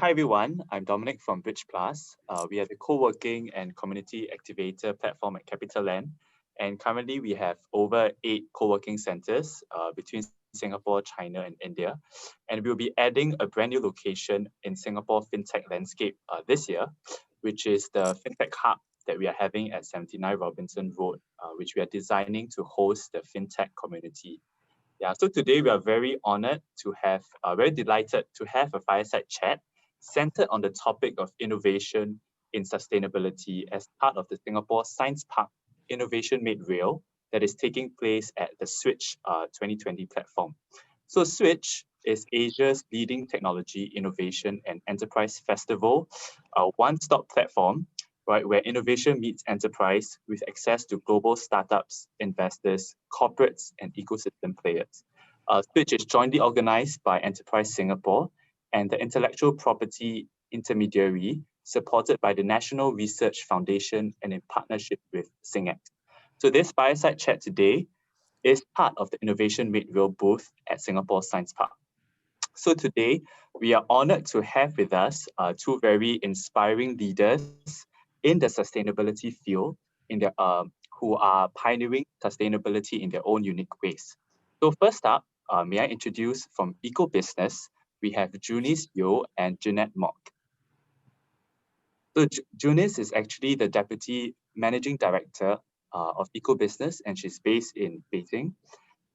Hi everyone, I'm Dominic from Bridge Plus. We are the co-working and community activator platform at CapitaLand. And currently we have over 8 co-working centers between Singapore, China and India. And we'll be adding a brand new location in Singapore FinTech landscape this year, which is the FinTech Hub that we are having at 79 Robinson Road, which we are designing to host the FinTech community. Yeah, so today we are very honored to have, very delighted to have a fireside chat centered on the topic of innovation in sustainability as part of the Singapore Science Park Innovation Made Real that is taking place at the Switch 2020 platform. So Switch is Asia's leading technology, innovation and enterprise festival, a one-stop platform, right, where innovation meets enterprise with access to global startups, investors, corporates, and ecosystem players. Switch is jointly organized by Enterprise Singapore and the intellectual property intermediary supported by the National Research Foundation and in partnership with SingX. So this fireside chat today is part of the Innovation Made Real booth at Singapore Science Park. So today, we are honored to have with us two very inspiring leaders in the sustainability field who are pioneering sustainability in their own unique ways. So first up, may I introduce from Eco-Business, we have Junice Yeo and Jeanette Mock. So Junice is actually the Deputy Managing Director of Eco-Business, and she's based in Beijing.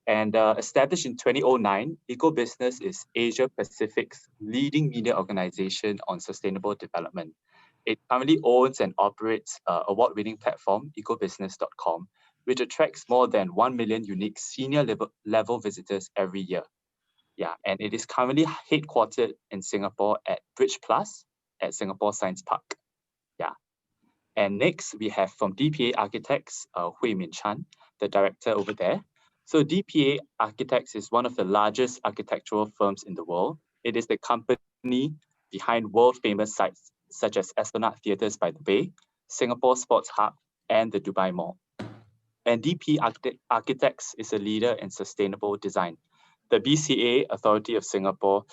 And established in 2009, Eco-Business is Asia Pacific's leading media organization on sustainable development. It currently owns and operates award-winning platform, ecobusiness.com, which attracts more than 1 million unique senior level visitors every year. Yeah, and it is currently headquartered in Singapore at Bridge Plus at Singapore Science Park. Yeah. And next, we have from DPA Architects, Hui Min, the director over there. So DPA Architects is one of the largest architectural firms in the world. It is the company behind world-famous sites such as Astronaut Theatres by the Bay, Singapore Sports Hub, and the Dubai Mall. And DPA Architects is a leader in sustainable design. The BCA Authority of Singapore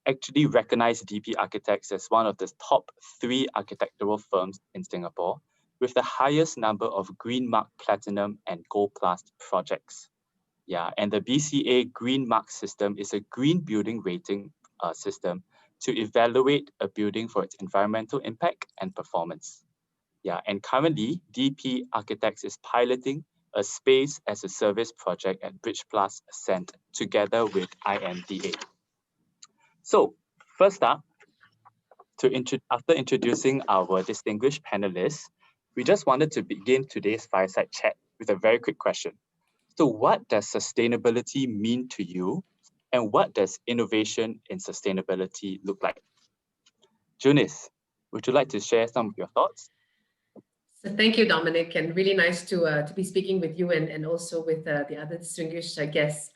actually recognized DP Architects as one of the top 3 architectural firms in Singapore, with the highest number of Green Mark Platinum and Gold Plus projects. Yeah, and the BCA Green Mark system is a green building rating system to evaluate a building for its environmental impact and performance. Yeah, and currently DP Architects is piloting a space as a service project at Bridge Plus Ascent together with IMDA. So first up, after introducing our distinguished panelists, we just wanted to begin today's fireside chat with a very quick question. So what does sustainability mean to you? And what does innovation in sustainability look like? Junice, would you like to share some of your thoughts? So thank you, Dominic, and really nice to be speaking with you and also with the other distinguished guests.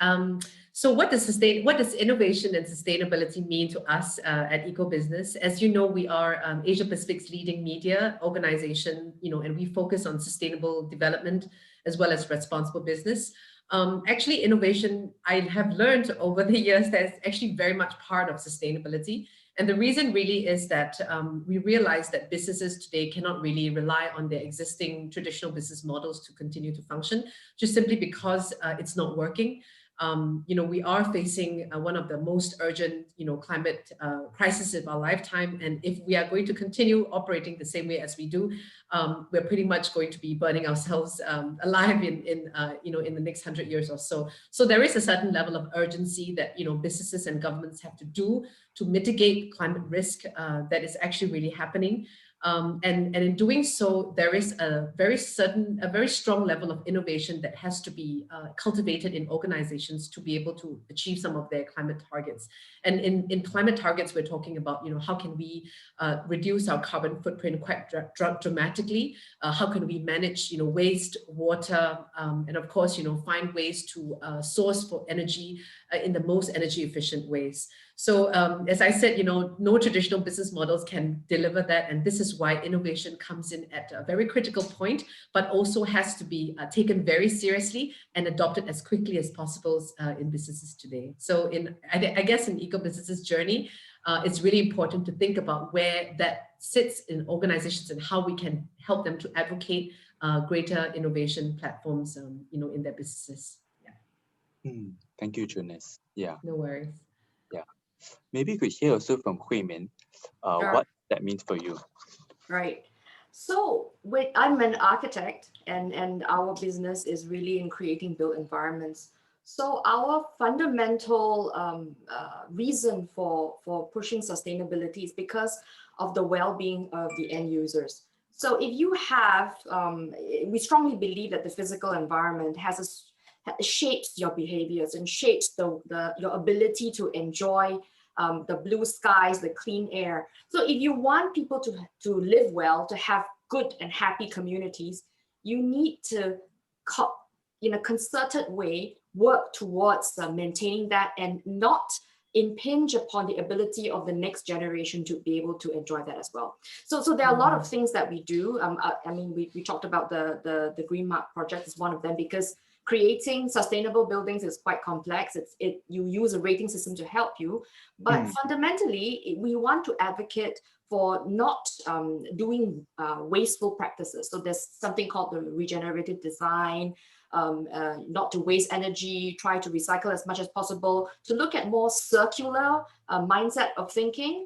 So what does innovation and sustainability mean to us at Eco-Business? As you know, we are Asia Pacific's leading media organization, and we focus on sustainable development as well as responsible business. Actually, innovation, I have learned over the years that it's actually very much part of sustainability. And the reason really is that we realize that businesses today cannot really rely on their existing traditional business models to continue to function, just simply because it's not working. We are facing one of the most urgent, climate crises of our lifetime. And if we are going to continue operating the same way as we do, we're pretty much going to be burning ourselves alive in the next 100 years or so. So there is a certain level of urgency that, businesses and governments have to do to mitigate climate risk that is actually really happening. And in doing so, there is a very strong level of innovation that has to be cultivated in organizations to be able to achieve some of their climate targets. And in climate targets, we're talking about, how can we reduce our carbon footprint quite dramatically? How can we manage, waste, water, and of course, find ways to source for energy in the most energy efficient ways. So as I said, no traditional business models can deliver that. And this is why innovation comes in at a very critical point, but also has to be taken very seriously and adopted as quickly as possible in businesses today. So I guess in Eco-Business's journey, it's really important to think about where that sits in organizations and how we can help them to advocate greater innovation platforms, in their businesses. Yeah. Thank you, Junice. Yeah, No worries. yeah. Maybe we could hear also from Hui Min, Sure. what that means for you. Right. So I'm an architect, and our business is really in creating built environments. So our fundamental reason for pushing sustainability is because of the well-being of the end users. So if you have, we strongly believe that the physical environment shapes your behaviors and shapes your ability to enjoy the blue skies, the clean air. So if you want people to live well, to have good and happy communities, you need to, in a concerted way, work towards maintaining that and not impinge upon the ability of the next generation to be able to enjoy that as well. So there are a lot of things that we do. I mean, we talked about the Green Mark project is one of them, because creating sustainable buildings is quite complex. You use a rating system to help you, but fundamentally, we want to advocate for not doing wasteful practices. So there's something called the regenerative design, not to waste energy, try to recycle as much as possible, to look at more circular mindset of thinking,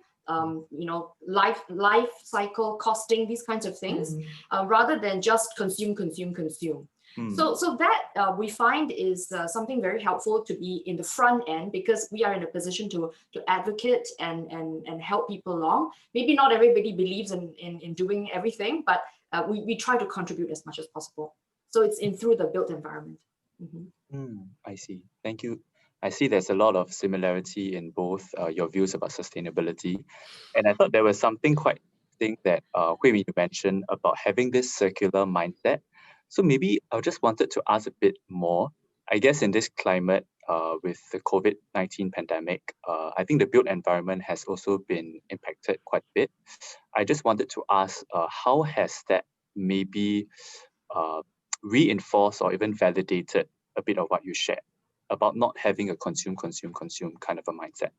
life cycle costing, these kinds of things, rather than just consume. So that we find is something very helpful to be in the front end, because we are in a position to advocate and help people along. Maybe not everybody believes in doing everything, but we try to contribute as much as possible. So it's through the built environment. I see. Thank you. I see there's a lot of similarity in both your views about sustainability. And I thought there was something quite interesting that Hui Min mentioned about having this circular mindset. So maybe I just wanted to ask a bit more. I guess in this climate with the COVID-19 pandemic, I think the built environment has also been impacted quite a bit. I just wanted to ask, how has that maybe reinforced or even validated a bit of what you shared about not having a consume kind of a mindset?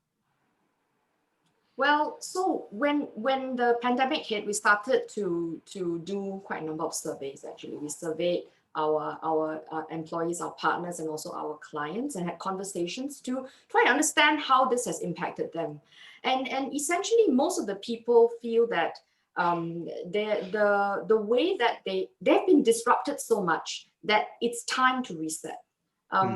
Well, so when the pandemic hit, we started to do quite a number of surveys. Actually, we surveyed our employees, our partners, and also our clients, and had conversations to try to understand how this has impacted them. And essentially, most of the people feel that the way that they've been disrupted so much that it's time to reset.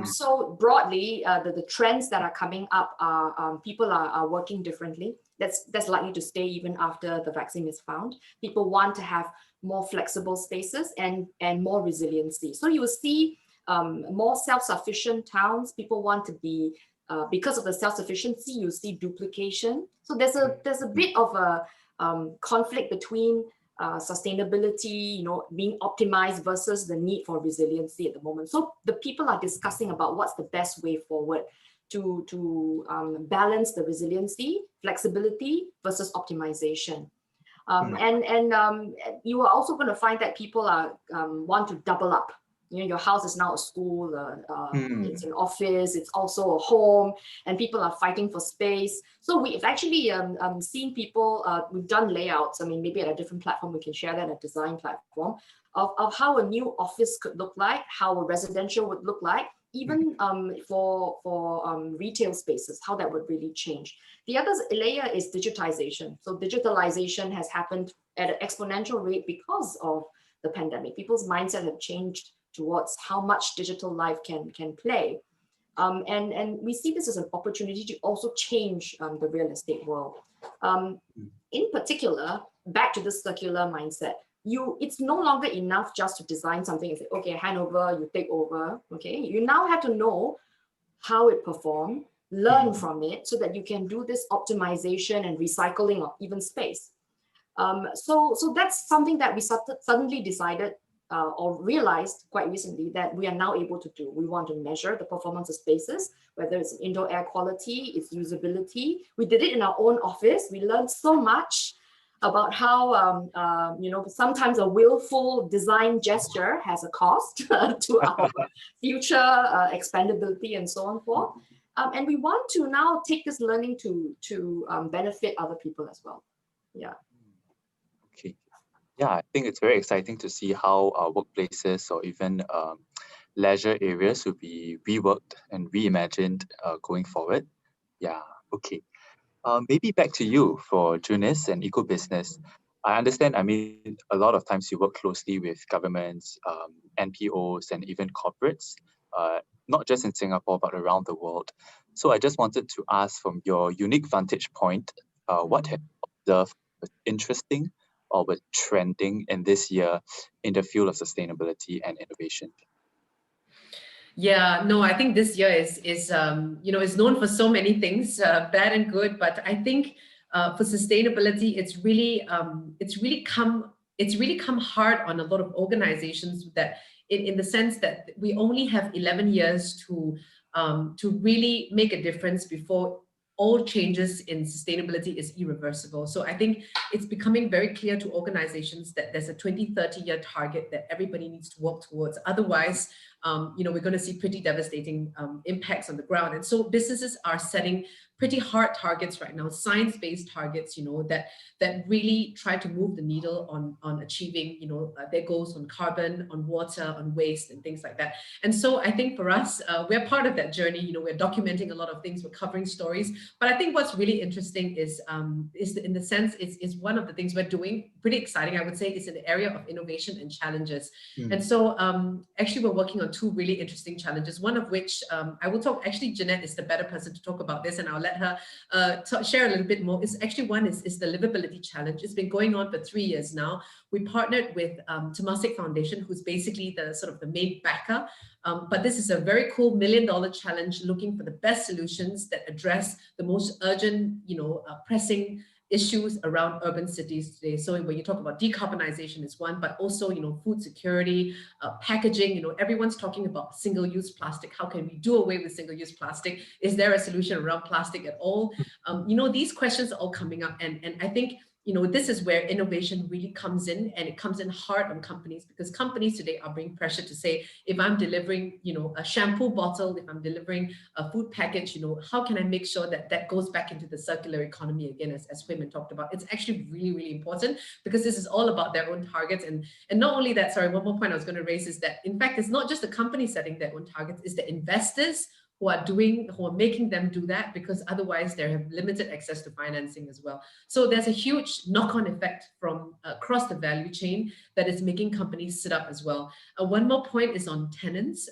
So broadly, the trends that are coming up are people are working differently. That's likely to stay even after the vaccine is found. People want to have more flexible spaces and more resiliency. So you will see more self-sufficient towns. People want to be, because of the self-sufficiency, you see duplication. So there's a bit of a conflict between sustainability, being optimized versus the need for resiliency at the moment. So the people are discussing about what's the best way forward to balance the resiliency, flexibility versus optimization. And you are also going to find that people want to double up. Your house is now a school, it's an office, it's also a home, and people are fighting for space. So we've actually seen people, we've done layouts. I mean, maybe at a different platform, we can share that, a design platform, of how a new office could look like, how a residential would look like, even for retail spaces, how that would really change. The other layer is digitization. So digitalization has happened at an exponential rate because of the pandemic. People's mindset have changed towards how much digital life can play. And we see this as an opportunity to also change the real estate world. In particular, back to the circular mindset, it's no longer enough just to design something and say, okay, hand over, you take over, okay? You now have to know how it performed, learn from it, so that you can do this optimization and recycling of even space. So that's something that we suddenly decided or realized quite recently that we are now able to do. We want to measure the performance of spaces, whether it's indoor air quality, its usability. We did it in our own office. We learned so much about how sometimes a willful design gesture has a cost to our future expandability and so on forth. And we want to now take this learning to benefit other people as well. Yeah. Okay. Yeah, I think it's very exciting to see how workplaces or even leisure areas will be reworked and reimagined going forward. Yeah, okay. Maybe back to you for Junice and eco-business. I understand, I mean, a lot of times you work closely with governments, NPOs, and even corporates, not just in Singapore, but around the world. So I just wanted to ask from your unique vantage point, what have you observed was interesting or was trending in this year in the field of sustainability and innovation? Yeah, no, I think this year is is known for so many things, bad and good. But I think for sustainability, it's really come hard on a lot of organizations that in the sense that we only have 11 years to really make a difference before all changes in sustainability is irreversible. So I think it's becoming very clear to organizations that there's a 2030 year target that everybody needs to work towards. Otherwise, we're going to see pretty devastating impacts on the ground. And so businesses are setting pretty hard targets right now, science-based targets, that really try to move the needle on achieving, their goals on carbon, on water, on waste, and things like that. And so I think for us, we're part of that journey. We're documenting a lot of things, we're covering stories. But I think what's really interesting is in the sense is one of the things we're doing, pretty exciting, I would say, is in the area of innovation and challenges. And so actually we're working on two really interesting challenges, one of which I will talk, actually Jeanette is the better person to talk about this, and I'll let her share a little bit more. It's actually one is the Livability Challenge. It's been going on for 3 years now. We partnered with Temasek Foundation, who's basically the sort of the main backer. But this is a very cool $1 million challenge looking for the best solutions that address the most urgent, pressing issues around urban cities today. So when you talk about decarbonization is one, but also, food security, packaging, everyone's talking about single-use plastic. How can we do away with single-use plastic? Is there a solution around plastic at all? These questions are all coming up. And I think, this is where innovation really comes in, and it comes in hard on companies, because companies today are being pressured to say, if I'm delivering, a shampoo bottle, if I'm delivering a food package, how can I make sure that that goes back into the circular economy again, as Hui Min talked about. It's actually really, really important, because this is all about their own targets. And not only that, sorry, one more point I was going to raise is that, in fact, it's not just the company setting their own targets, it's the investors who are making them do that, because otherwise they have limited access to financing as well. So there's a huge knock-on effect from across the value chain that is making companies sit up as well. One more point is on tenants.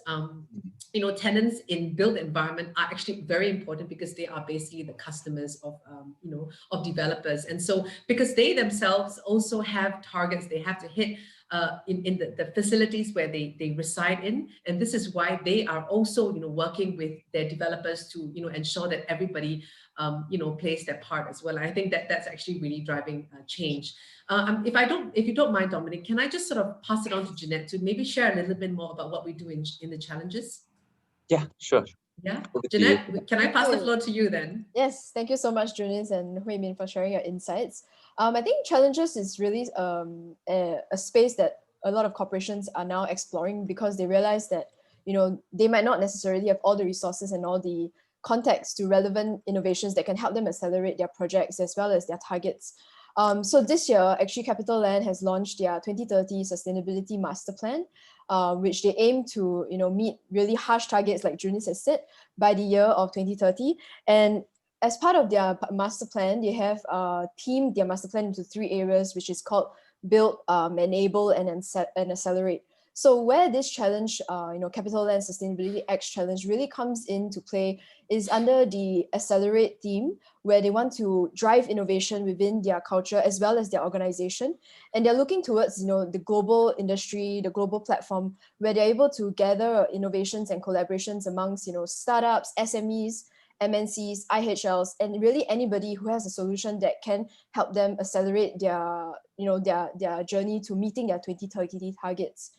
Tenants in built environment are actually very important, because they are basically the customers of of developers. And so because they themselves also have targets they have to hit in the facilities where they reside in. And this is why they are also, working with their developers to, ensure that everybody, plays their part as well. And I think that that's actually really driving change. If you don't mind, Dominic, can I just sort of pass it on to Jeanette to maybe share a little bit more about what we do in the challenges? Yeah, sure. Yeah, Over to you. Jeanette, can I pass the floor to you then? Yes, thank you so much, Junice and Hui Min, for sharing your insights. I think challenges is really a space that a lot of corporations are now exploring, because they realize that they might not necessarily have all the resources and all the context to relevant innovations that can help them accelerate their projects as well as their targets. So this year, actually, CapitaLand has launched their 2030 Sustainability Master Plan, which they aim to meet really harsh targets, like Junice has said, by the year of 2030. And as part of their master plan, they have themed their master plan into 3 areas, which is called Build, Enable, and Accelerate. So where this challenge, CapitaLand Sustainability X Challenge really comes into play is under the Accelerate theme, where they want to drive innovation within their culture as well as their organization. And they're looking towards, the global industry, the global platform, where they're able to gather innovations and collaborations amongst, startups, SMEs, MNCs, IHLs, and really anybody who has a solution that can help them accelerate their journey to meeting their 2030 targets.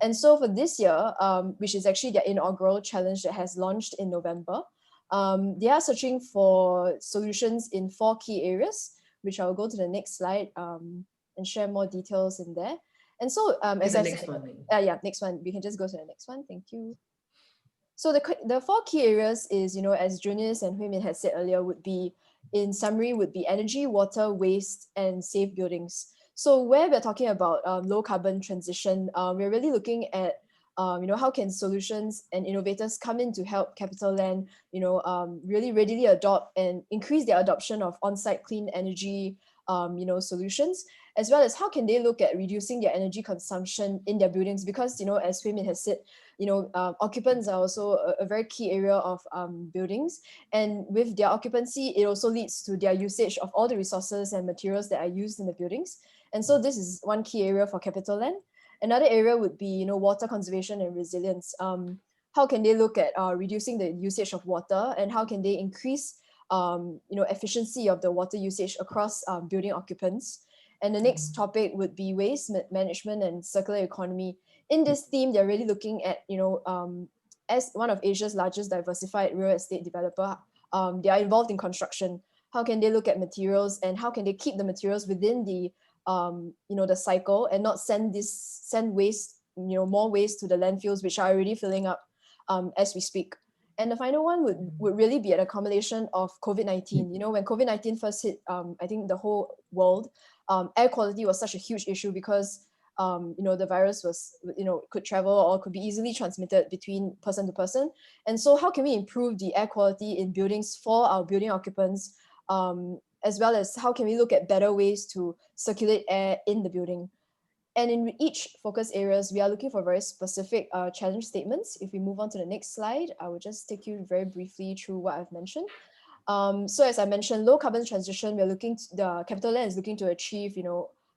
And so for this year, which is actually their inaugural challenge that has launched in November, they are searching for solutions in 4 key areas, which I'll go to the next slide and share more details in there. And so as I said, next one, we can just go to the next one. Thank you. So the four key areas is, as Junice and Hui Min had said earlier, would be, in summary, would be energy, water, waste, and safe buildings. So where we're talking about low carbon transition, we're really looking at how can solutions and innovators come in to help CapitaLand, really readily adopt and increase their adoption of on-site clean energy, solutions, as well as how can they look at reducing their energy consumption in their buildings, because, as Hui Min has said, occupants are also a very key area of buildings, and with their occupancy, it also leads to their usage of all the resources and materials that are used in the buildings. And so this is one key area for CapitaLand. Another area would be, water conservation and resilience. How can they look at reducing the usage of water, and how can they increase, efficiency of the water usage across building occupants? And the next topic would be waste management and circular economy. In this theme, they're really looking at, as one of Asia's largest diversified real estate developer, they are involved in construction. How can they look at materials, and how can they keep the materials within the the cycle, and not send waste, more waste to the landfills, which are already filling up as we speak. And the final one would really be an accumulation of COVID-19. When COVID-19 first hit, I think the whole world, air quality was such a huge issue because the virus was, could travel or could be easily transmitted between person to person. And so how can we improve the air quality in buildings for our building occupants, as well as how can we look at better ways to circulate air in the building? And in each focus areas, we are looking for very specific challenge statements. If we move on to the next slide, I will just take you very briefly through what I've mentioned. So as I mentioned, low carbon transition, the CapitaLand is looking to achieve,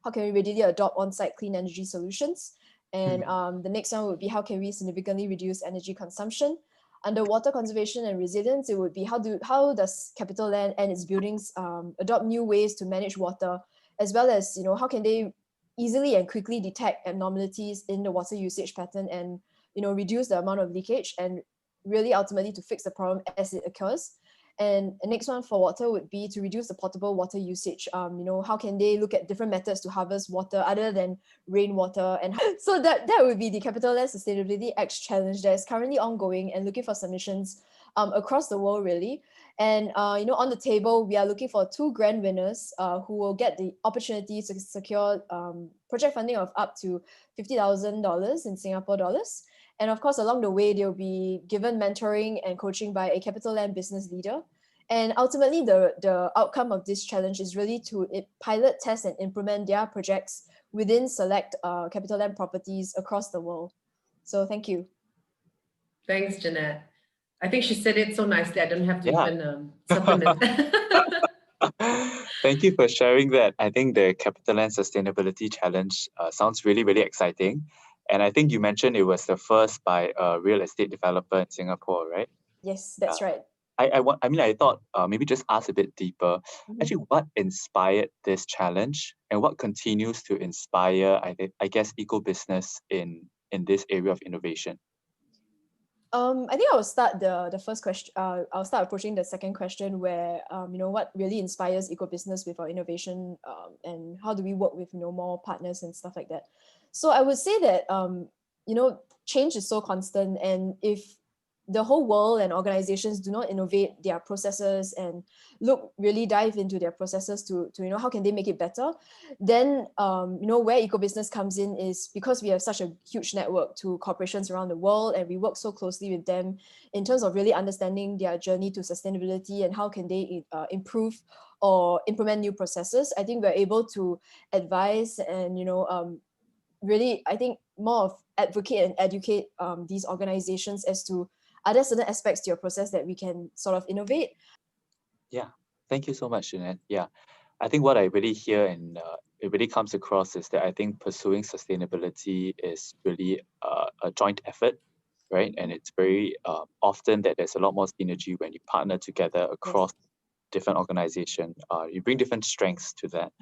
how can we readily adopt on-site clean energy solutions? And the next one would be, how can we significantly reduce energy consumption? Under water conservation and resilience, it would be, how does CapitaLand and its buildings adopt new ways to manage water, as well as, how can they easily and quickly detect abnormalities in the water usage pattern, and, reduce the amount of leakage, and really ultimately to fix the problem as it occurs. And the next one for water would be to reduce the potable water usage. How can they look at different methods to harvest water other than rainwater? And so that would be the CapitaLand Sustainability X Challenge that is currently ongoing and looking for submissions across the world, really. And on the table, we are looking for 2 grand winners who will get the opportunity to secure project funding of up to $50,000 in Singapore dollars. And of course, along the way, they'll be given mentoring and coaching by a CapitaLand business leader. And ultimately, the outcome of this challenge is really to pilot, test, and implement their projects within select CapitaLand properties across the world. So thank you. Thanks, Jeanette. I think she said it so nicely, I don't have to even supplement. Thank you for sharing that. I think the CapitaLand Sustainability Challenge sounds really, really exciting. And I think you mentioned it was the first by a real estate developer in Singapore, right? Yes, that's right. I thought maybe just ask a bit deeper. Actually, what inspired this challenge, and what continues to inspire, I guess, eco-business in this area of innovation? I think I will start the first question. I'll start approaching the second question, where what really inspires eco-business with our innovation, and how do we work with more partners and stuff like that. So I would say that change is so constant, and if the whole world and organizations do not innovate their processes and really dive into their processes to how can they make it better, then where eco-business comes in is because we have such a huge network to corporations around the world, and we work so closely with them in terms of really understanding their journey to sustainability and how can they improve or implement new processes. I think we're able to advise and really, I think, more of advocate and educate these organizations as to, are there certain aspects to your process that we can sort of innovate? Yeah, thank you so much, Jeanette. Yeah, I think what I really hear and it really comes across is that I think pursuing sustainability is really a joint effort, right? And it's very often that there's a lot more synergy when you partner together across different organizations. You bring different strengths to that.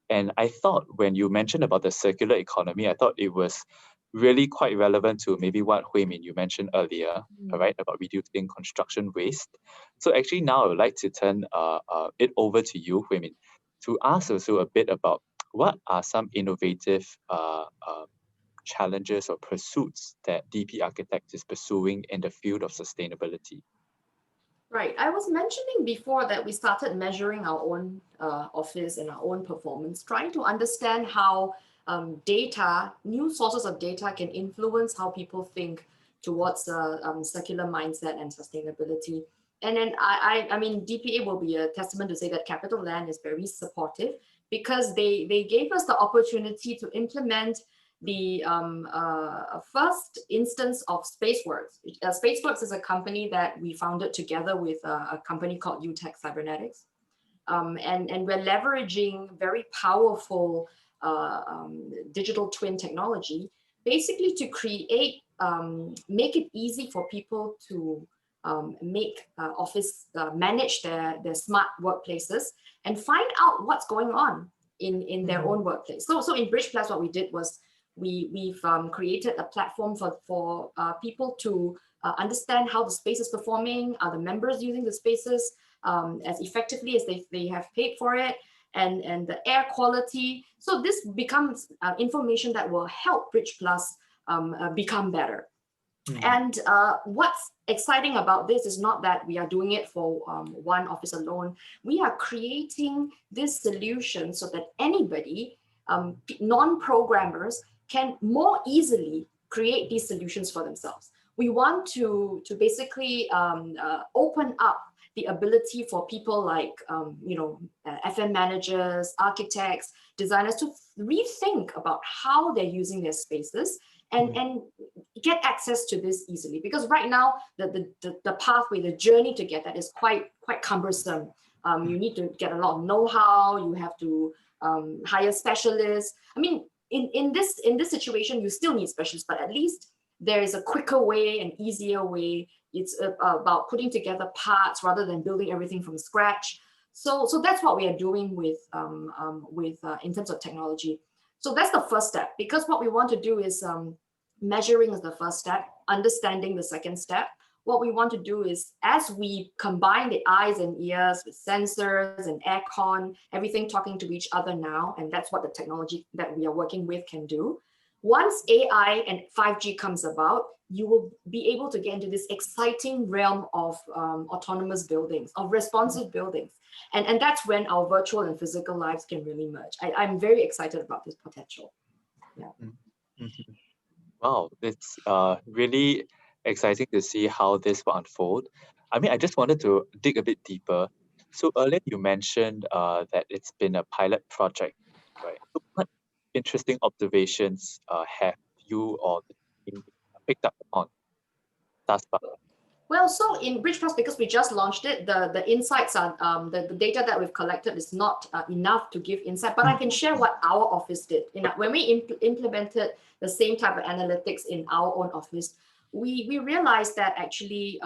And I thought when you mentioned about the circular economy, I thought it was really quite relevant to maybe what Hui Min you mentioned earlier, right, about reducing construction waste. So actually now I would like to turn it over to you, Hui Min, to ask also a bit about what are some innovative challenges or pursuits that DP Architects is pursuing in the field of sustainability? Right. I was mentioning before that we started measuring our own office and our own performance, trying to understand how data, new sources of data can influence how people think towards circular mindset and sustainability. And then I mean, DPA will be a testament to say that Capital Land is very supportive because they gave us the opportunity to implement the first instance of Spaceworks. Spaceworks is a company that we founded together with a company called UTech Cybernetics. And we're leveraging very powerful digital twin technology, basically to create, make it easy for people to make manage their smart workplaces and find out what's going on in their own workplace. So in Bridge Plus, what we did was we've created a platform for people to understand how the space is performing, are the members using the spaces as effectively as they have paid for it, and the air quality. So this becomes information that will help Bridge Plus become better. And what's exciting about this is not that we are doing it for one office alone. We are creating this solution so that anybody, non-programmers, can more easily create these solutions for themselves. We want to basically open up the ability for people like, FM managers, architects, designers to rethink about how they're using their spaces and get access to this easily. Because right now, the pathway, the journey to get that is quite cumbersome. You need to get a lot of know-how, you have to hire specialists. I mean, in this situation, you still need specialists, but at least there is a quicker way, an easier way. It's about putting together parts rather than building everything from scratch. So that's what we are doing with in terms of technology. So that's the first step, because what we want to do is measuring is the first step, understanding the second step. What we want to do is, as we combine the eyes and ears with sensors and aircon, everything talking to each other now, and that's what the technology that we are working with can do. Once AI and 5G comes about, you will be able to get into this exciting realm of autonomous buildings, of responsive buildings. And that's when our virtual and physical lives can really merge. I'm very excited about this potential. Yeah. Mm-hmm. Wow, it's really exciting to see how this will unfold. I mean, I just wanted to dig a bit deeper. So earlier you mentioned that it's been a pilot project, right? So what interesting observations have you or the team picked up on thus far? Well, so in Bridge Plus, because we just launched it, the insights are, the data that we've collected is not enough to give insight, but I can share what our office did. When we implemented the same type of analytics in our own office, we realized that actually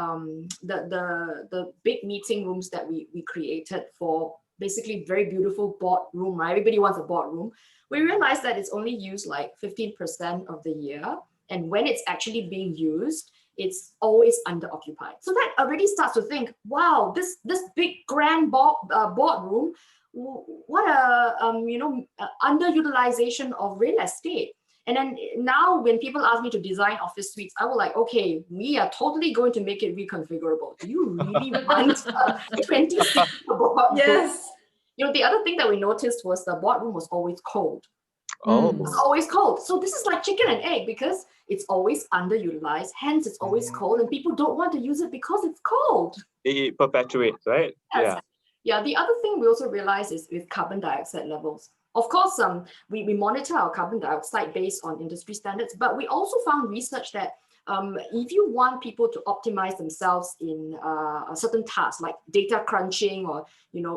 the big meeting rooms that we created for basically very beautiful boardroom, right? Everybody wants a boardroom. We realized that it's only used like 15% of the year. And when it's actually being used, it's always underoccupied. So that already starts to think, wow, this big grand boardroom, what a underutilization of real estate. And then now when people ask me to design office suites, I will like, okay, we are totally going to make it reconfigurable. Do you really want a 20-seat boardroom? Yes. The other thing that we noticed was the boardroom was always cold. Oh, It's always cold. So this is like chicken and egg because it's always underutilized. Hence, it's always cold, and people don't want to use it because it's cold. it perpetuates, right? Yes. Yeah. The other thing we also realize is with carbon dioxide levels. Of course, we monitor our carbon dioxide based on industry standards, but we also found research that if you want people to optimize themselves in a certain task like data crunching or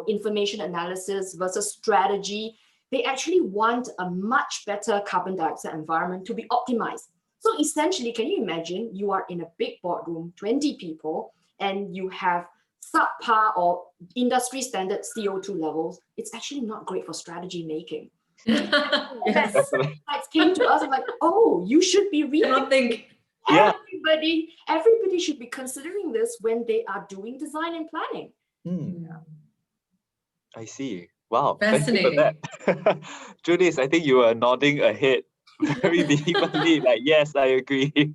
information analysis versus strategy, they actually want a much better carbon dioxide environment to be optimized. So essentially, can you imagine you are in a big boardroom, 20 people, and you have subpar or industry standard CO2 levels? It's actually not great for strategy making. Yes. Insights came to us and like, oh, you should be rethinking. Everybody should be considering this when they are doing design and planning. I see. Wow. Fascinating. Thank you for that. Junice, I think you are nodding ahead very vehemently, like, yes, I agree.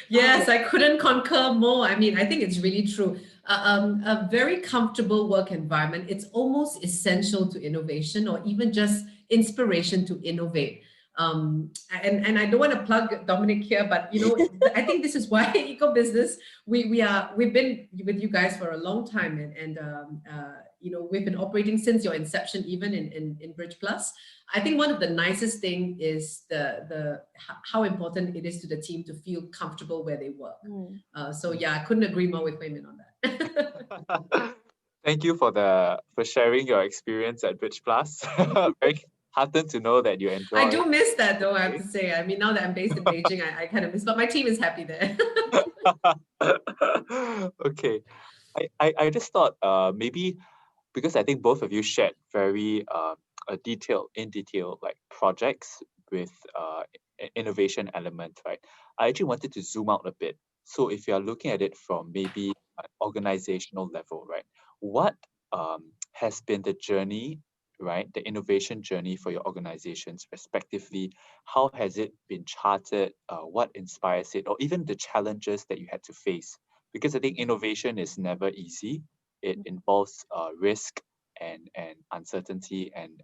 Yes, I couldn't concur more. I mean, I think it's really true. A very comfortable work environment, it's almost essential to innovation or even just inspiration to innovate. And I don't want to plug Dominic here, but I think this is why eco-business, we've been with you guys for a long time, and we've been operating since your inception, even in Bridge Plus. I think one of the nicest thing is the how important it is to the team to feel comfortable where they work. So yeah, I couldn't agree more with Hui Min on that. Thank you for sharing your experience at Bridge Plus. Very heartened to know that you enjoy. I do miss that though, I have to say. I mean, now that I'm based in Beijing, I kind of miss, but my team is happy there. Okay. I just thought maybe because I think both of you shared very in detail like projects with innovation element, right? I actually wanted to zoom out a bit. So if you're looking at it from maybe an organizational level, right? What has been the journey, right? The innovation journey for your organizations respectively? How has it been charted? What inspires it? Or even the challenges that you had to face? Because I think innovation is never easy. It involves risk and uncertainty, and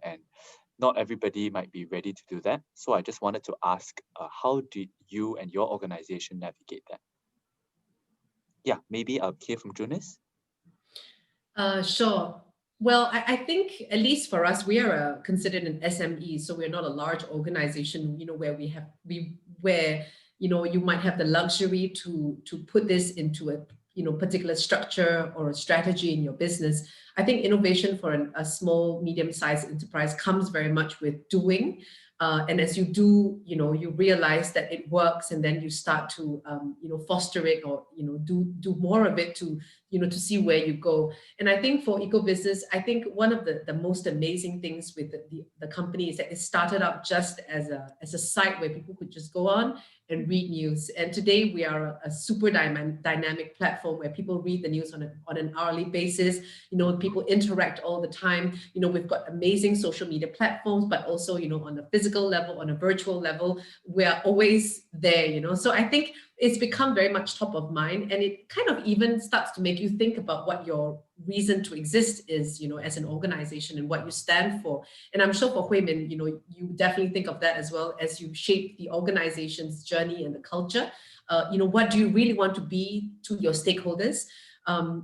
not everybody might be ready to do that. So I just wanted to ask, how did you and your organization navigate that? Yeah, maybe I'll hear from Junice. Sure. Well, I think at least for us, we are considered an SME, so we're not a large organization. Where you might have the luxury to put this into a particular structure or a strategy in your business. I think innovation for a small, medium-sized enterprise comes very much with doing. And as you do, you realize that it works, and then you start to, foster it, or, do more of it to see where you go. And I think for eco-business, I think one of the most amazing things with the company is that it started out just as a site where people could just go on and read news. And today we are a super dynamic platform where people read the news on an hourly basis. People interact all the time. We've got amazing social media platforms, but also, on a physical level, on a virtual level, we are always there, So I think it's become very much top of mind, and it kind of even starts to make you think about what your reason to exist is, as an organization, and what you stand for. And I'm sure for Hui Min, you definitely think of that as well as you shape the organization's journey and the culture. What do you really want to be to your stakeholders?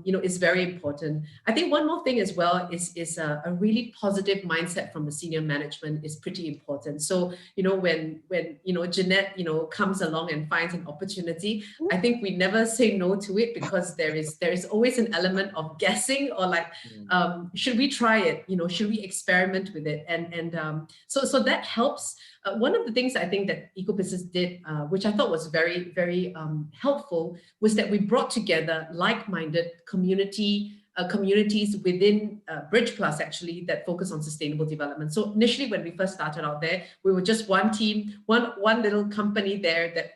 Is very important. I think one more thing as well is a really positive mindset from the senior management is pretty important. So, when Jeanette, comes along and finds an opportunity, I think we never say no to it, because there is always an element of guessing, or like, should we try it? Should we experiment with it? So that helps. One of the things I think that eco-business did, which I thought was very, very helpful, was that we brought together like-minded communities within Bridge Plus, actually, that focus on sustainable development. So initially, when we first started out there, we were just one team, one little company there that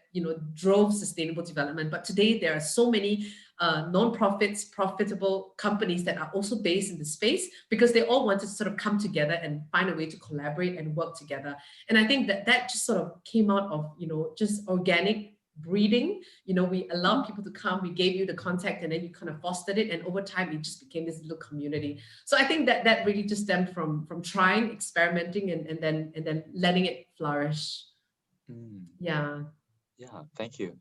drove sustainable development. But today there are so many non-profits, profitable companies that are also based in the space, because they all want to sort of come together and find a way to collaborate and work together. And I think that just sort of came out of just organic breeding. We allowed people to come, we gave you the contact, and then you kind of fostered it, and over time it just became this little community. So I think that really just stemmed from trying, experimenting, and then letting it flourish. Yeah, Thank you.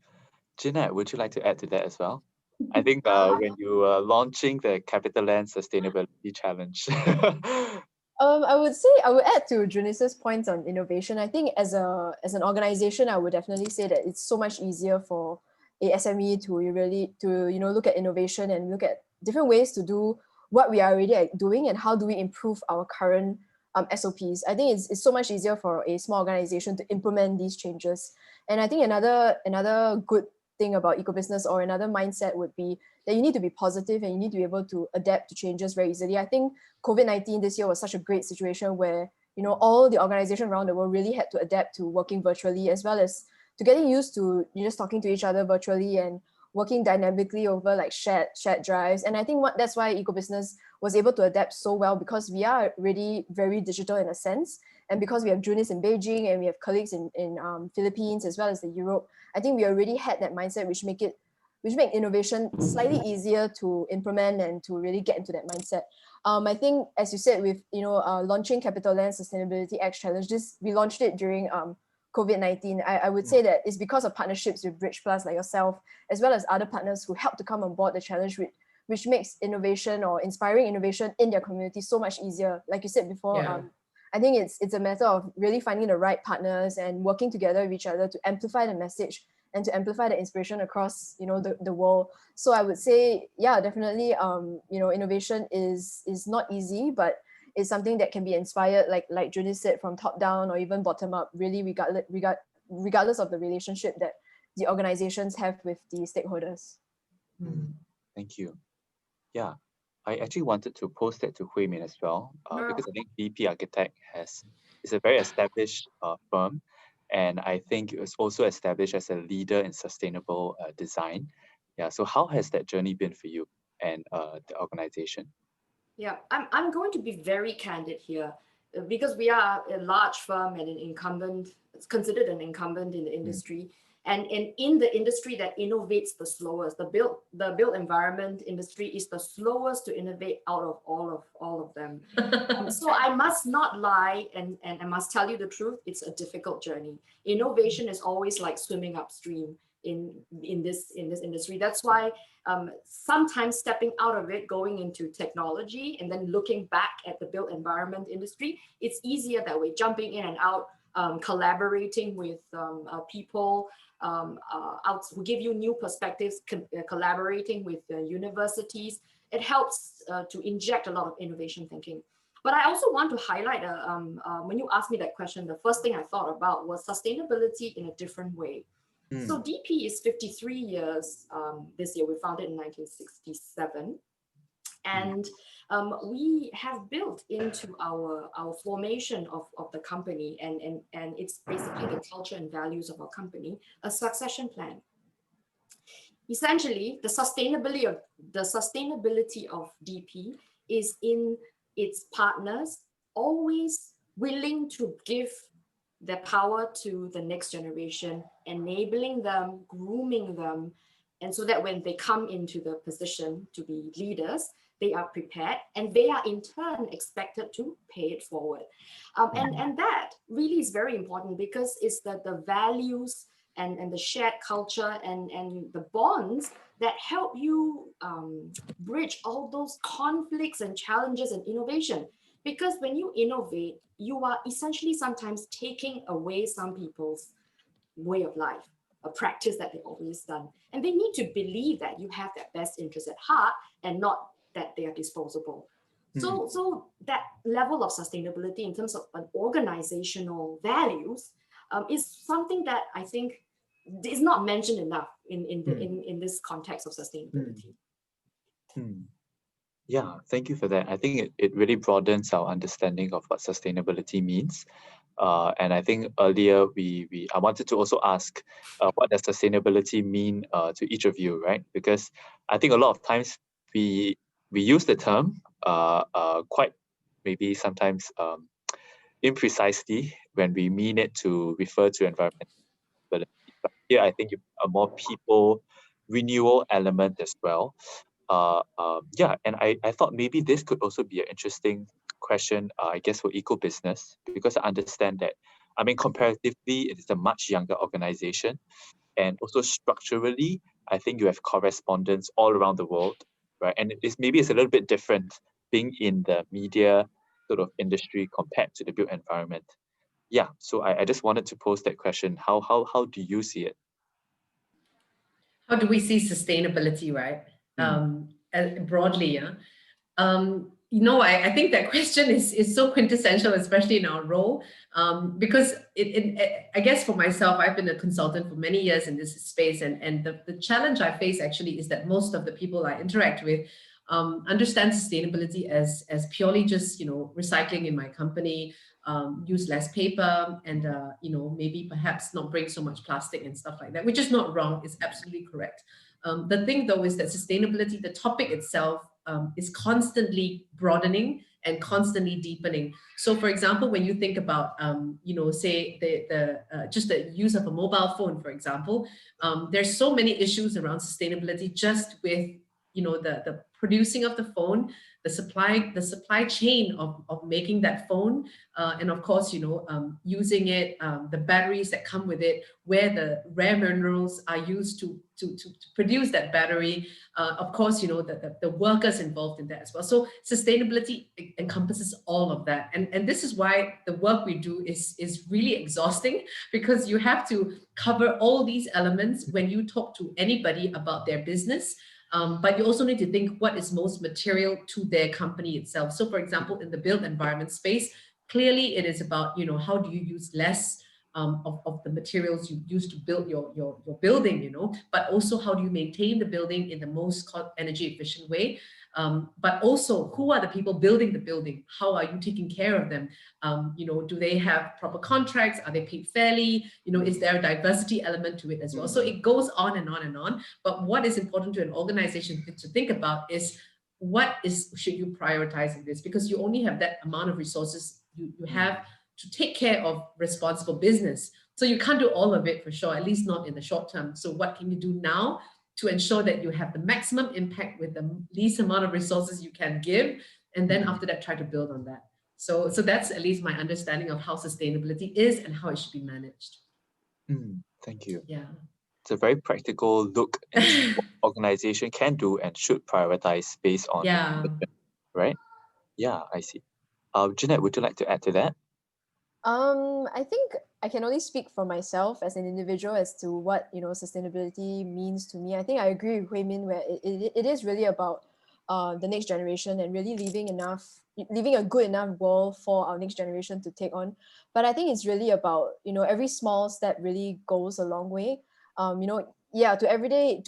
Jeanette, would you like to add to that as well? I think when you were launching the CapitaLand Sustainability Challenge. I would add to Junice's points on innovation. I think as an organization, I would definitely say that it's so much easier for a SME to really look at innovation and look at different ways to do what we are already doing, and how do we improve our current SOPs. I think it's so much easier for a small organization to implement these changes. And I think another good thing about eco-business, or another mindset, would be that you need to be positive, and you need to be able to adapt to changes very easily. I think COVID-19 this year was such a great situation where, all the organizations around the world really had to adapt to working virtually, as well as to getting used to just talking to each other virtually, and working dynamically over like shared drives. And I think that's why eco-business was able to adapt so well, because we are really very digital in a sense. And because we have Junice in Beijing and we have colleagues in Philippines as well as the Europe, I think we already had that mindset, which make innovation slightly easier to implement and to really get into that mindset. I think, as you said, with launching CapitaLand Sustainability X Challenge, we launched it during COVID-19. I would say that it's because of partnerships with Bridge Plus like yourself, as well as other partners who helped to come on board the challenge, which makes innovation or inspiring innovation in their community so much easier. Like you said before, I think it's a matter of really finding the right partners and working together with each other to amplify the message and to amplify the inspiration across the world. So I would say, yeah, definitely, innovation is not easy, but it's something that can be inspired, like Junice said, from top down or even bottom up, really regardless of the relationship that the organizations have with the stakeholders. Thank you. Yeah, I actually wanted to post that to Hui Min as well, because I think BP Architect is a very established firm, and I think it was also established as a leader in sustainable design. Yeah, so how has that journey been for you and the organization? Yeah, I'm going to be very candid here, because we are a large firm and an incumbent, it's considered an incumbent in the industry. And in the industry that innovates the slowest, the built environment industry is the slowest to innovate out of all of them. So I must not lie and I must tell you the truth. It's a difficult journey. Innovation is always like swimming upstream in this industry. That's why sometimes stepping out of it, going into technology, and then looking back at the built environment industry, it's easier that way, jumping in and out, collaborating with people. Will give you new perspectives, collaborating with universities. It helps to inject a lot of innovation thinking. But I also want to highlight, when you asked me that question, the first thing I thought about was sustainability in a different way. So DP is 53 years this year. We founded in 1967. And we have built into our formation of the company, and it's basically the culture and values of our company, a succession plan. Essentially, the sustainability of DP is in its partners always willing to give their power to the next generation, enabling them, grooming them, and so that when they come into the position to be leaders, they are prepared and they are in turn expected to pay it forward. And that really is very important, because it's the values and the shared culture and the bonds that help you bridge all those conflicts and challenges and innovation. Because when you innovate, you are essentially sometimes taking away some people's way of life, a practice that they've always done. And they need to believe that you have their best interest at heart and not that they are disposable. So that level of sustainability in terms of an organizational values is something that I think is not mentioned enough in this context of sustainability. Yeah, thank you for that. I think it really broadens our understanding of what sustainability means. And I think earlier I wanted to also ask, what does sustainability mean to each of you, right? Because I think a lot of times we use the term quite maybe sometimes imprecisely when we mean it to refer to environmental. But here I think a more people renewal element as well. Yeah, and I thought maybe this could also be an interesting question, I guess, for eco-business, because I understand that, I mean, comparatively, it is a much younger organization. And also structurally, I think you have correspondents all around the world, right? And maybe it's a little bit different being in the media sort of industry compared to the built environment. Yeah, so I just wanted to pose that question. How do you see it? How do we see sustainability, right? Broadly, yeah. I think that question is so quintessential, especially in our role, because I guess for myself, I've been a consultant for many years in this space, and the challenge I face actually is that most of the people I interact with understand sustainability as purely just recycling in my company, use less paper, and maybe perhaps not bring so much plastic and stuff like that, which is not wrong. It's absolutely correct. The thing though is that sustainability, the topic itself, is constantly broadening and constantly deepening. So, for example, when you think about, say just the use of a mobile phone, for example, there's so many issues around sustainability just with the producing of the phone, the supply chain of making that phone, and of course, using it, the batteries that come with it, where the rare minerals are used to produce that battery. Of course, the workers involved in that as well. So sustainability encompasses all of that. And this is why the work we do is really exhausting, because you have to cover all these elements when you talk to anybody about their business. But you also need to think what is most material to their company itself. So for example, in the built environment space, clearly it is about, how do you use less of the materials you use to build your building, but also how do you maintain the building in the most energy efficient way. But also, who are the people building the building? How are you taking care of them? Do they have proper contracts? Are they paid fairly? Is there a diversity element to it as well? So it goes on and on and on. But what is important to an organization to think about is should you prioritize in this? Because you only have that amount of resources you have to take care of responsible business. So you can't do all of it for sure, at least not in the short term. So what can you do now to ensure that you have the maximum impact with the least amount of resources you can give? And then after that, try to build on that. So that's at least my understanding of how sustainability is and how it should be managed. Thank you. Yeah. It's a very practical look into what organization can do and should prioritize based on right? Yeah, I see. Jeanette, would you like to add to that? I think I can only speak for myself as an individual as to what sustainability means to me. I think I agree with Hui Min, where it is really about the next generation and really leaving a good enough world for our next generation to take on. But I think it's really about every small step really goes a long way. To everyday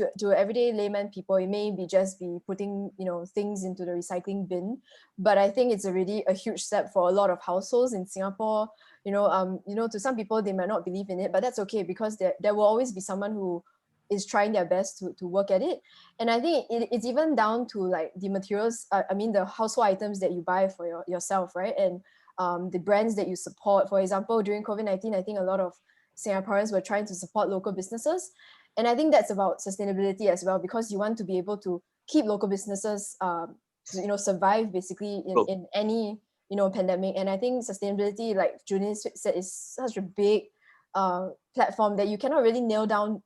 layman people, it may be just be putting things into the recycling bin, but I think it's already a huge step for a lot of households in Singapore. To some people they might not believe in it, but that's okay, because there will always be someone who is trying their best to work at it. And I think it's even down to like the materials, the household items that you buy for yourself, right? And the brands that you support. For example, during COVID-19, I think a lot of Singaporeans were trying to support local businesses. And I think that's about sustainability as well, because you want to be able to keep local businesses survive basically in any pandemic. And I think sustainability, like Junice said, is such a big platform that you cannot really nail down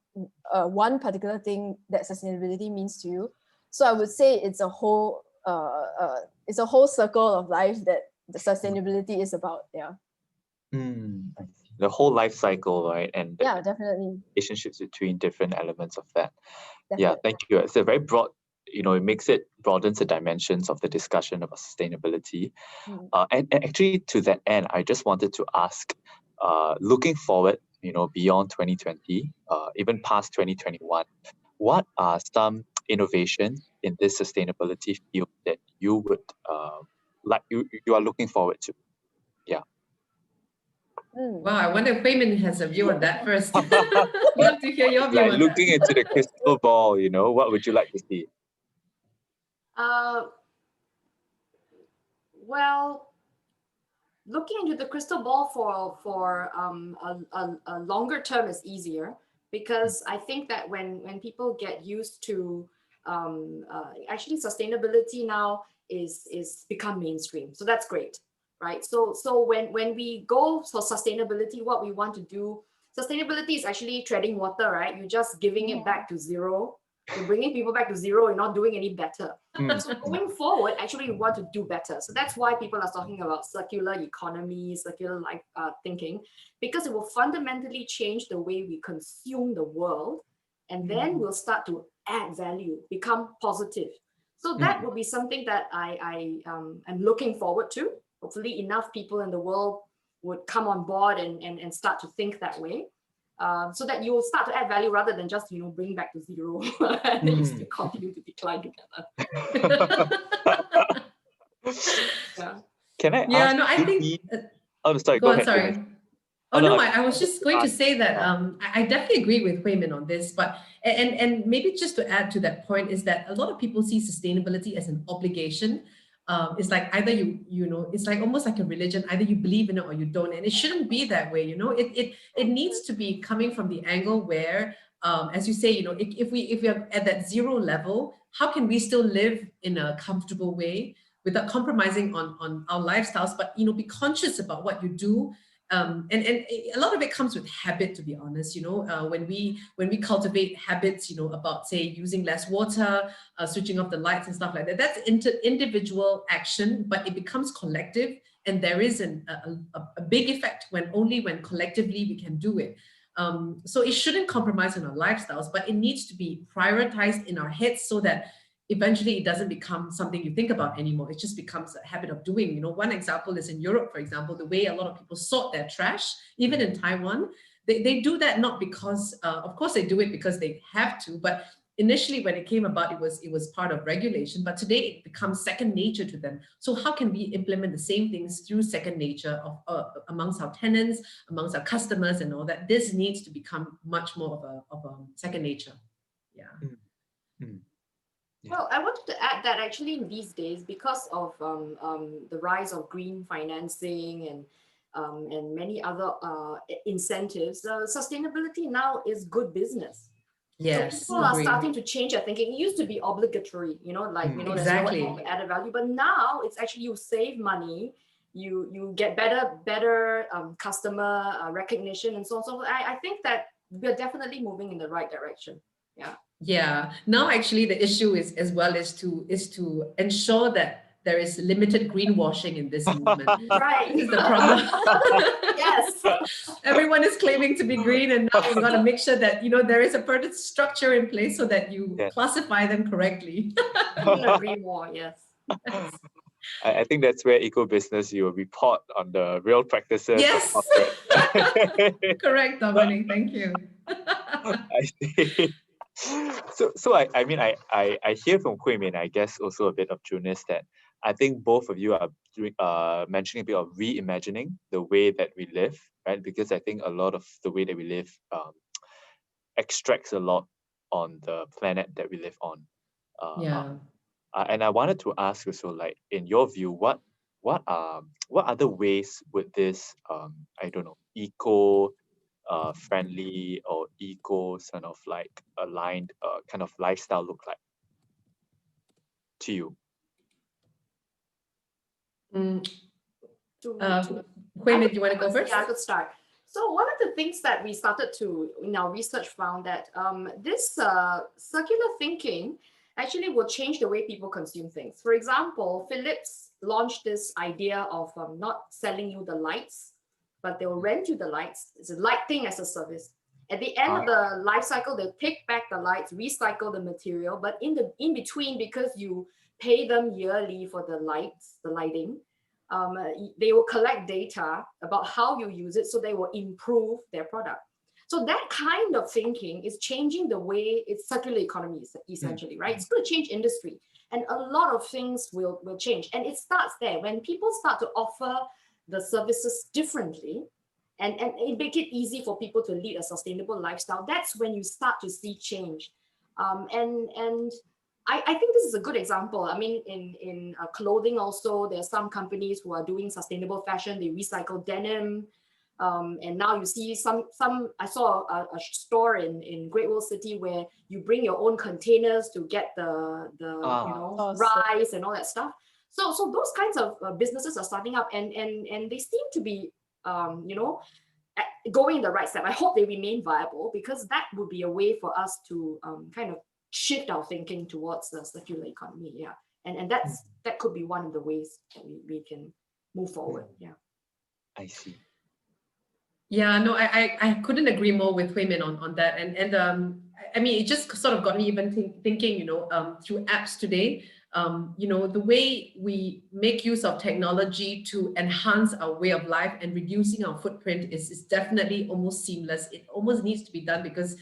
one particular thing that sustainability means to you. So I would say it's a whole circle of life that the sustainability is about. Yeah. The whole life cycle, right? And definitely relationships between different elements of that. Definitely. Yeah, thank you. It's a very broad, it broadens the dimensions of the discussion about sustainability. And actually, to that end, I just wanted to ask, looking forward, beyond 2020, even past 2021, what are some innovations in this sustainability field that you would you are looking forward to? Yeah. Wow, I wonder if Hui Min has a view on that first. Love to hear your view on looking that. into the crystal ball, what would you like to see? Well, looking into the crystal ball for a longer term is easier, because I think that when people get used to actually sustainability now is become mainstream, so that's great, right? So when we go for sustainability, what we want to do, sustainability is actually treading water, right? You're just giving it back to zero. You're bringing people back to zero. You're not doing any better. So going forward, actually, we want to do better. So that's why people are talking about circular economy, circular life thinking, because it will fundamentally change the way we consume the world, and then we'll start to add value, become positive. So that would be something that I am looking forward to. Hopefully, enough people in the world would come on board and start to think that way. So that you will start to add value rather than just bring back to zero and then you still continue to decline together. Can I ask? I think. Oh, sorry. Go ahead. Sorry. Oh no, I was just going to say that I definitely agree with Hui Min on this, but and maybe just to add to that point is that a lot of people see sustainability as an obligation. It's like either you know, it's like almost like a religion, either you believe in it or you don't, and it shouldn't be that way. You know, it needs to be coming from the angle where, as you say, you know, if we are at that zero level, how can we still live in a comfortable way without compromising on our lifestyles, but you know, be conscious about what you do. And a lot of it comes with habit, to be honest. You know, when we cultivate habits, you know, about say using less water, switching off the lights and stuff like that. That's individual action, but it becomes collective, and there is a big effect when collectively we can do it. So it shouldn't compromise on our lifestyles, but it needs to be prioritized in our heads so that eventually it doesn't become something you think about anymore. It just becomes a habit of doing. You know, one example is in Europe, for example, the way a lot of people sort their trash, even in Taiwan, they do that not because, of course they do it because they have to, but initially when it came about, it was part of regulation, but today it becomes second nature to them. So how can we implement the same things through second nature amongst our tenants, amongst our customers and all that? This needs to become much more of a second nature. Yeah. Mm. Yeah. Well, I wanted to add that actually in these days, because of the rise of green financing and many other incentives, sustainability now is good business. Yes, so people are starting to change their thinking. It used to be obligatory, you know, like you know, exactly. there's no added value, but now it's actually you save money, you get better customer recognition and so on. So I think that we're definitely moving in the right direction. Yeah. Yeah. Now, actually, the issue is as well is to ensure that there is limited greenwashing in this movement. Right. This is the problem. Yes. Everyone is claiming to be green, and now you got to make sure that you know there is a certain structure in place so that you classify them correctly. Couldn't agree more. Yes. Yes. I think that's where eco-business, you will report on the real practices. Yes. Of corporate. Correct, Dominic. Thank you. I see. So I mean I hear from Hui Min, I guess also a bit of Junice, that I think both of you are doing mentioning a bit of reimagining the way that we live, right? Because I think a lot of the way that we live extracts a lot on the planet that we live on. Yeah. And I wanted to ask you, so like in your view, what other ways would this I don't know, eco friendly or eco sort of like aligned kind of lifestyle look like to you? Hui Min, do you want to go first? Yeah, I could start. So one of the things that we started to, in our research, found that this circular thinking actually will change the way people consume things. For example, Philips launched this idea of not selling you the lights, but they'll rent you the lights. It's a lighting as a service. At the end of the life cycle, they'll take back the lights, recycle the material, but in between, because you pay them yearly for the lights, the lighting, they will collect data about how you use it, so they will improve their product. So that kind of thinking is changing the way it's circular economy, essentially, right? It's going to change industry, and a lot of things will change. And it starts there when people start to offer the services differently, and it make it easy for people to lead a sustainable lifestyle. That's when you start to see change. And I think this is a good example. I mean, in clothing also, there are some companies who are doing sustainable fashion. They recycle denim. And now you see some I saw a store in Great Wall City where you bring your own containers to get the you know, rice and all that stuff. So those kinds of businesses are starting up, and they seem to be you know, going in the right step. I hope they remain viable, because that would be a way for us to kind of shift our thinking towards the circular economy. Yeah, and that could be one of the ways that we can move forward. Yeah, I see. Yeah, no, I couldn't agree more with Hui Min on that. And I mean, it just sort of got me even thinking, you know, through apps today, you know, the way we make use of technology to enhance our way of life and reducing our footprint is definitely almost seamless. It almost needs to be done because,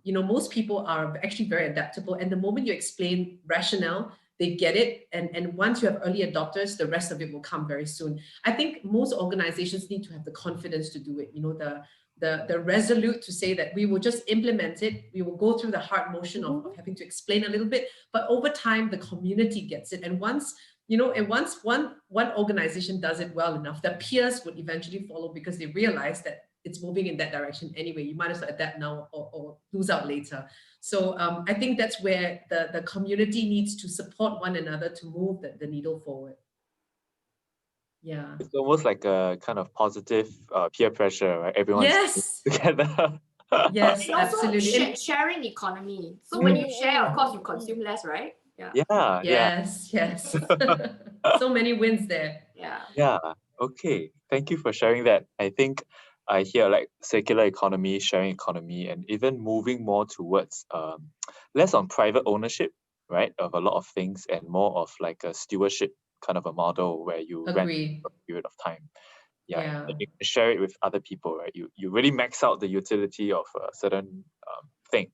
you know, most people are actually very adaptable. And the moment you explain rationale, they get it. And once you have early adopters, the rest of it will come very soon. I think most organizations need to have the confidence to do it, the resolute to say that we will just implement it. We will go through the hard motion of having to explain a little bit, but over time, the community gets it. And once one organization does it well enough, the peers would eventually follow because they realize that it's moving in that direction anyway. You might as well adapt now or lose out later. So I think that's where the community needs to support one another to move the needle forward. Yeah. It's almost like a kind of positive peer pressure, right? Everyone's Yes. together. Yes, And also absolutely. sharing economy. So when you share, of course, you consume less, right? Yeah. Yeah. Yes. So many wins there. Yeah. Okay. Thank you for sharing that. I think I hear like circular economy, sharing economy, and even moving more towards less on private ownership, right, of a lot of things, and more of like a stewardship kind of a model where you rent Agree. for a period of time. Yeah. And you can share it with other people, right? You really max out the utility of a certain thing,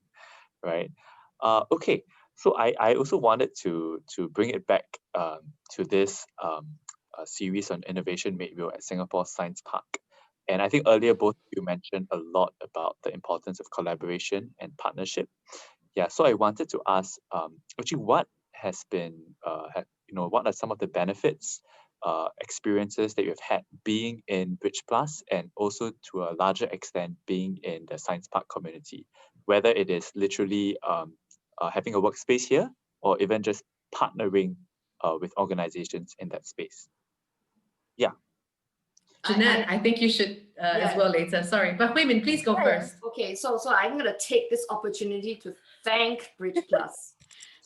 right? Okay. So I also wanted to bring it back to this series on innovation made real at Singapore Science Park. And I think earlier both of you mentioned a lot about the importance of collaboration and partnership. Yeah, so I wanted to ask, actually, what has been, what are some of the benefits, experiences that you've had being in Bridge Plus, and also to a larger extent being in the Science Park community, whether it is literally having a workspace here, or even just partnering with organizations in that space. Yeah. Jeanette, I think you should as well later. Sorry, but Hui Min, please go first. Okay, so I'm going to take this opportunity to thank Bridge Plus.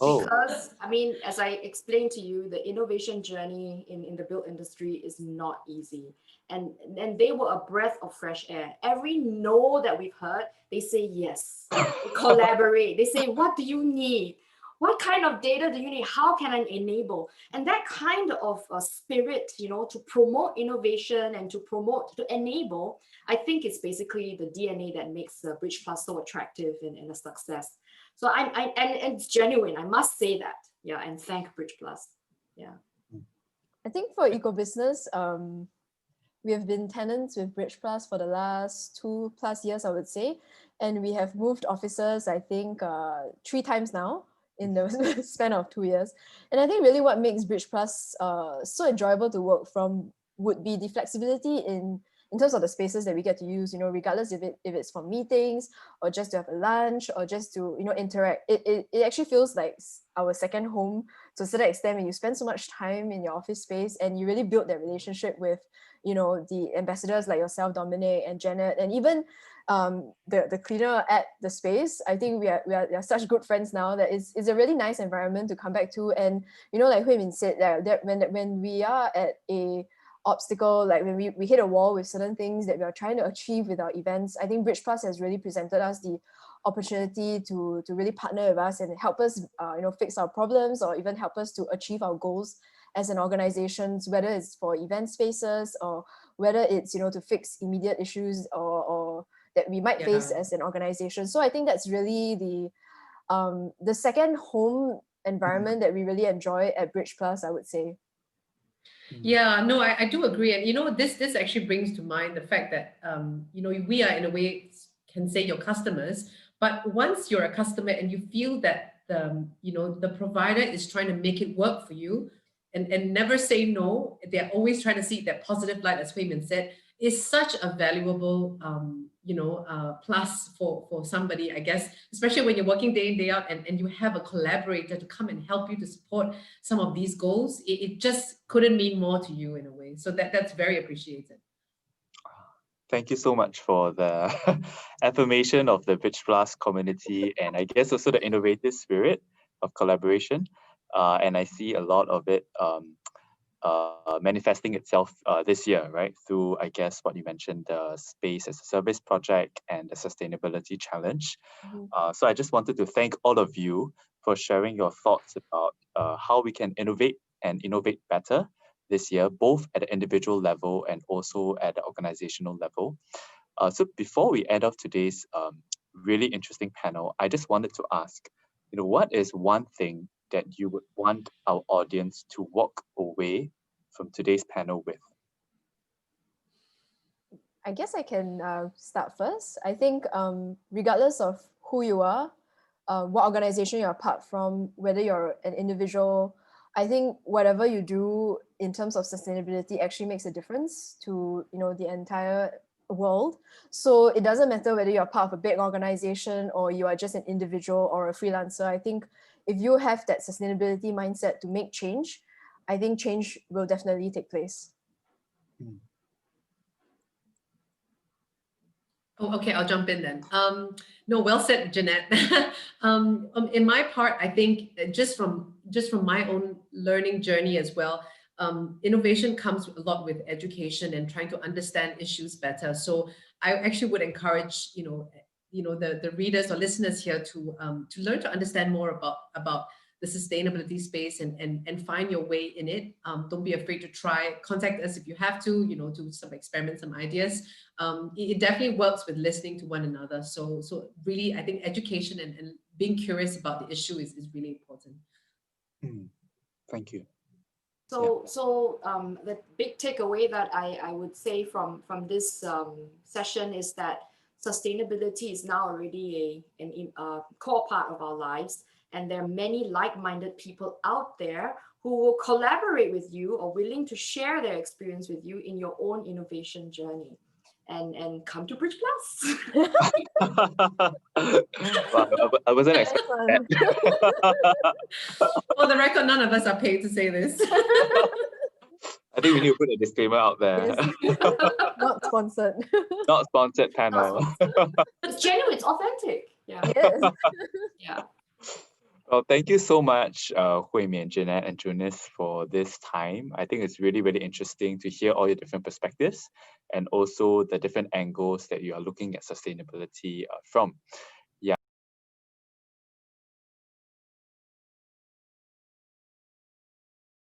Oh. Because, I mean, as I explained to you, the innovation journey in the built industry is not easy. And they were a breath of fresh air. Every no that we've heard, they say yes. They collaborate. They say, what do you need? What kind of data do you need? How can I enable? And that kind of spirit, to promote innovation and to enable, I think it's basically the DNA that makes Bridge Plus so attractive and a success. So and it's genuine. I must say that. Yeah, and thank Bridge Plus. Yeah. I think for eco-business, we have been tenants with Bridge Plus for the last 2+ years, I would say. And we have moved offices, I think, 3 times now in the span of 2 years. And I think really what makes Bridge Plus so enjoyable to work from would be the flexibility in terms of the spaces that we get to use, regardless if it's for meetings or just to have a lunch or just to, interact. It actually feels like our second home to a certain extent when you spend so much time in your office space and you really build that relationship with, the ambassadors like yourself, Dominic and Janet, and even the cleaner at the space. I think we are such good friends now that it's a really nice environment to come back to. And, like Hui Min said, that when we are at a obstacle, like when we hit a wall with certain things that we are trying to achieve with our events, I think Bridge Plus has really presented us the opportunity to really partner with us and help us fix our problems or even help us to achieve our goals as an organization, whether it's for event spaces or whether it's to fix immediate issues or that we might face as an organization. So I think that's really the second home environment that we really enjoy at Bridge Plus, I would say. Yeah, no, I do agree. And this actually brings to mind the fact that we are in a way can say your customers, but once you're a customer and you feel that the provider is trying to make it work for you and never say no, they're always trying to see that positive light, as Hui Min said, is such a valuable plus for somebody, I guess, especially when you're working day in, day out and you have a collaborator to come and help you to support some of these goals. It just couldn't mean more to you in a way. So that's very appreciated. Thank you so much for the affirmation of the Bridge Plus community, and I guess also the innovative spirit of collaboration. And I see a lot of it manifesting itself this year, right? Through, I guess, what you mentioned, the Space as a Service project and the Sustainability Challenge. So I just wanted to thank all of you for sharing your thoughts about how we can innovate and innovate better this year, both at the individual level and also at the organizational level. So before we end off today's really interesting panel, I just wanted to ask, what is one thing that you would want our audience to walk away from today's panel with? I guess I can start first. I think regardless of who you are, what organization you're apart from, whether you're an individual, I think whatever you do in terms of sustainability actually makes a difference to the entire world. So it doesn't matter whether you're part of a big organization or you are just an individual or a freelancer. I think if you have that sustainability mindset to make change, I think change will definitely take place. Oh, okay, I'll jump in then. No, well said, Jeanette. In my part, I think just from my own learning journey as well, innovation comes a lot with education and trying to understand issues better. So I actually would encourage the readers or listeners here to learn to understand more about the sustainability space and find your way in it. Don't be afraid to try. Contact us if you have to, do some experiments, some ideas. It definitely works with listening to one another. So really, I think education and being curious about the issue is really important. Thank you. So the big takeaway that I would say from this session is that sustainability is now already a core part of our lives. And there are many like-minded people out there who will collaborate with you or willing to share their experience with you in your own innovation journey. And come to Bridge Plus. Wow, I wasn't expecting that. For the record, none of us are paid to say this. I think we need to put a disclaimer out there. Yes. Not sponsored. Not sponsored panel. It's genuine, it's authentic. Yeah. Yes. Yeah. Well, thank you so much, Hui Min, Jeanette, and Junice for this time. I think it's really, really interesting to hear all your different perspectives and also the different angles that you are looking at sustainability from.